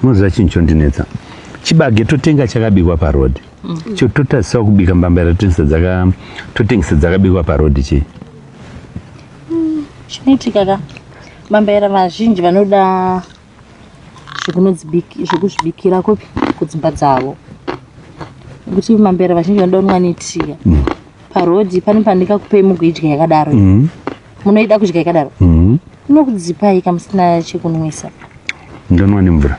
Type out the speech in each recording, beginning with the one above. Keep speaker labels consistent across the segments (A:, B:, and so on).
A: Munoziva chinhu chondinetsa. Chibage totenga chakabikwa parodhi. Chototariswa kubika mbambaira totengesa dzakabikwa parodhi chii?
B: Chinoitika ka mbambaira vazhinji vanoda zvekuzvibikira kopi kudzimba dzavo. Kuti mbambaira vazhinji vanoda kunwa netiya. Parodhi pane pandingakupei mugoidya yakadaro. Munoida kudya yakadaro. Unokudzipai kamusina chekunwisa.
A: Ndonwa nemvura.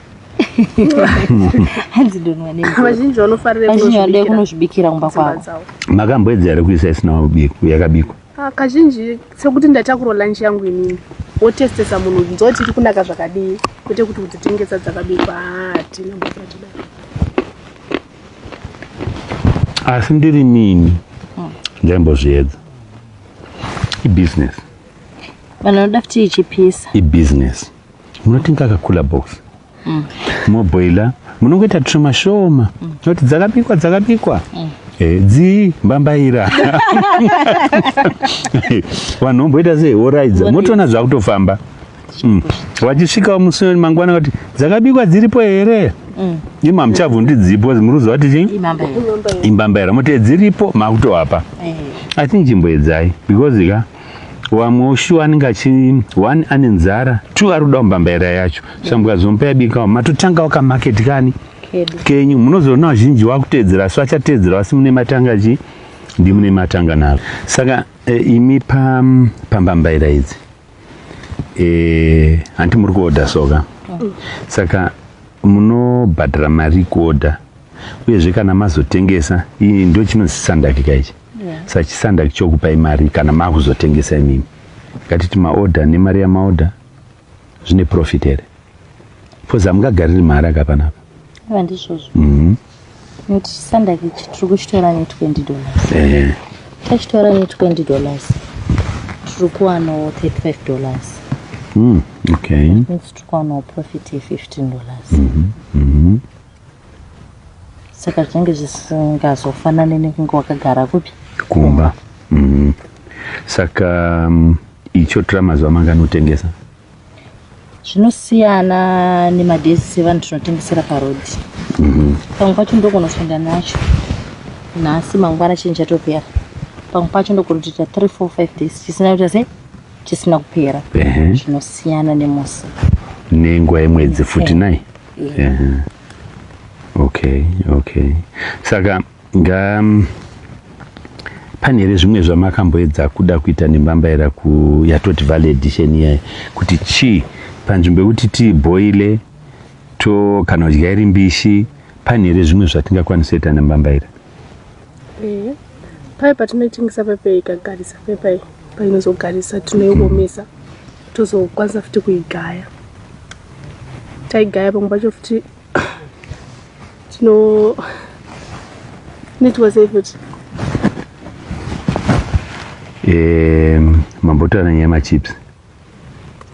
B: Hanzi ndonwa nemvura.
C: Vazhinji vanofarira
B: kunozvibikira kumba kwavo.
A: Makamboedza ere kuisa isina yakabikwa?
C: Kazhinji sekuti ndatakura lunch yangu inini. Wotestesa munhu nzoti tiri kunaka zvakadii kwete kuti tengesa dzakabikwa tinambofira chidaro.
A: Asi ndiri nini ndaimbozviedza. Ibusiness.
B: Vanhu vanoda futi ichipisa.
A: Ibusiness. Munotenga kakula box. Moboila munongoita tumashoma. Noti dzakabikwa. Dzi mbambaira. Vanhu vomboita sei woraidza. Motoona zvakutofamba. Wachisvika musi mangwana kuti dzakabikwa dziripo here? Ima muchabvundi dzipo muruziva kuti chii? Imbambaira. Moti dziripo makutowapa. I think chimboedzai because wamwe ushu anenge one ane nzara, 2 ari kuda mbambaira yacho. Shambuka zompa yabika matotanga wakamaketi kani. Kenyu munozoona vazhinji wakutedzera so achatedzera wasi mune matanga chi ndi mune matanga nalo. Saka imi pambambaira idzi anti muri kuoda soka. Saka munobhadhara mari kuoda. Uyezve kana mazotengesa iyi ndio chinonzi sandaki kaichi. Saka chisandaki chokupai mari kana makuzotengesa imimi. Ngatiti maoda nemari yamaoda zvine profit here. Poza mungagariri mari akapanapa.
B: Vandizvozvo. Noti chisandaki tiri kuchitora ne$20. Tachitora ne$20 tiri kuwanawo $35.
A: Okay.
B: Means tiri kuwanawo profit ye$15. Saka zvinenge zvisingazofanani nekunge wakagara kupi?
A: Kumba. Saka icho tora mazuva manganotengesa?
B: Zvinosiyana nemadhezi evanhu tinotengesera parodhi. Pamwe pacho ndokunosvenda nacho nhasi mangwana chinhu chatopera. Pamwe pacho ndogona kutoita 3-4-5 days chisina kuita sei chisina kupera. Zvinosiyana nemusi
A: nenguva yemwedzi 49. Okay. Saka pane here zvimwe zvamakamboedza kuda kuita nembambaira yatoti valley edition yayo kuti chii panzvimbo yekuti tiboile kana kudya iri mbishi, pane here zvimwe zvatingakwanisa kuita nembambaira?
C: Pai patinoitengesa pepe ikagarisa pepe painozogarisa tinoiomesa tozokwanisa futi kuigaya. Taigaya pamwe pacho futi netiwasei futi mambotaura nyama chips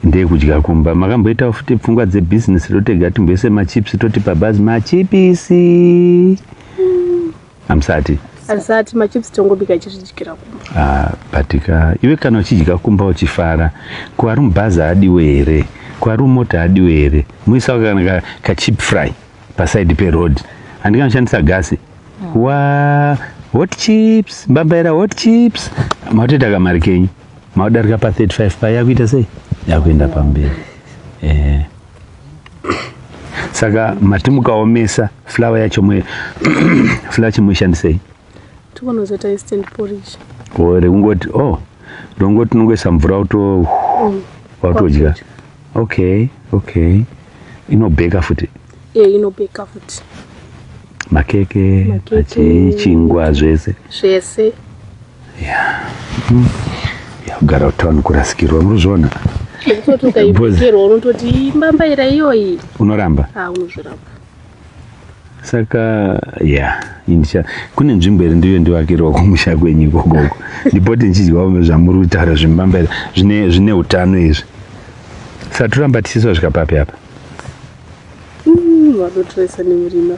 C: ndeyekudya kumba. Makamboita futi pfungwa dzebusiness totega timboise machips toti pabhazi machipisi hamsati machips tongobika ichizvidyira kumba.
A: Batika iwe kana uchidya kumba uchifara, kuari mubhazi adiwe here, kuari mumota adiwe here, muisa kana kachip fry pasaidi peroad handinganoshandisa gasi. Hot chips, mbambaira hot chips. Mautoita kamari kenyu maudarika pa 35 pa yakuita sei yakuenda pamberi. Saka mati mukaomesa flour yacho flour yacho muishandisei?
C: Tikonozoita instant porridge.
A: Ore ungoti ndongoti nongoisa mvura watodya. Okay. Inobheka futi?
C: Inobheka futi.
A: Makeke, chingwa zvese. Kugara kutauni kurasikirwa muruzvona.
C: Ukaibikirwa unototi mbambaira iyoyi.
A: Unoramba?
C: Unozviramba.
A: Saka kune nzvimbo iri ndiyo ndivakirwa kumusha kwenyu ikoko. Ndipoti ndichidyawo zvamuri kutaura zvembambaira zvine utano izvi. Saka toramba tichiswa zvikapapi apa?
C: Vadotoresa nemurima.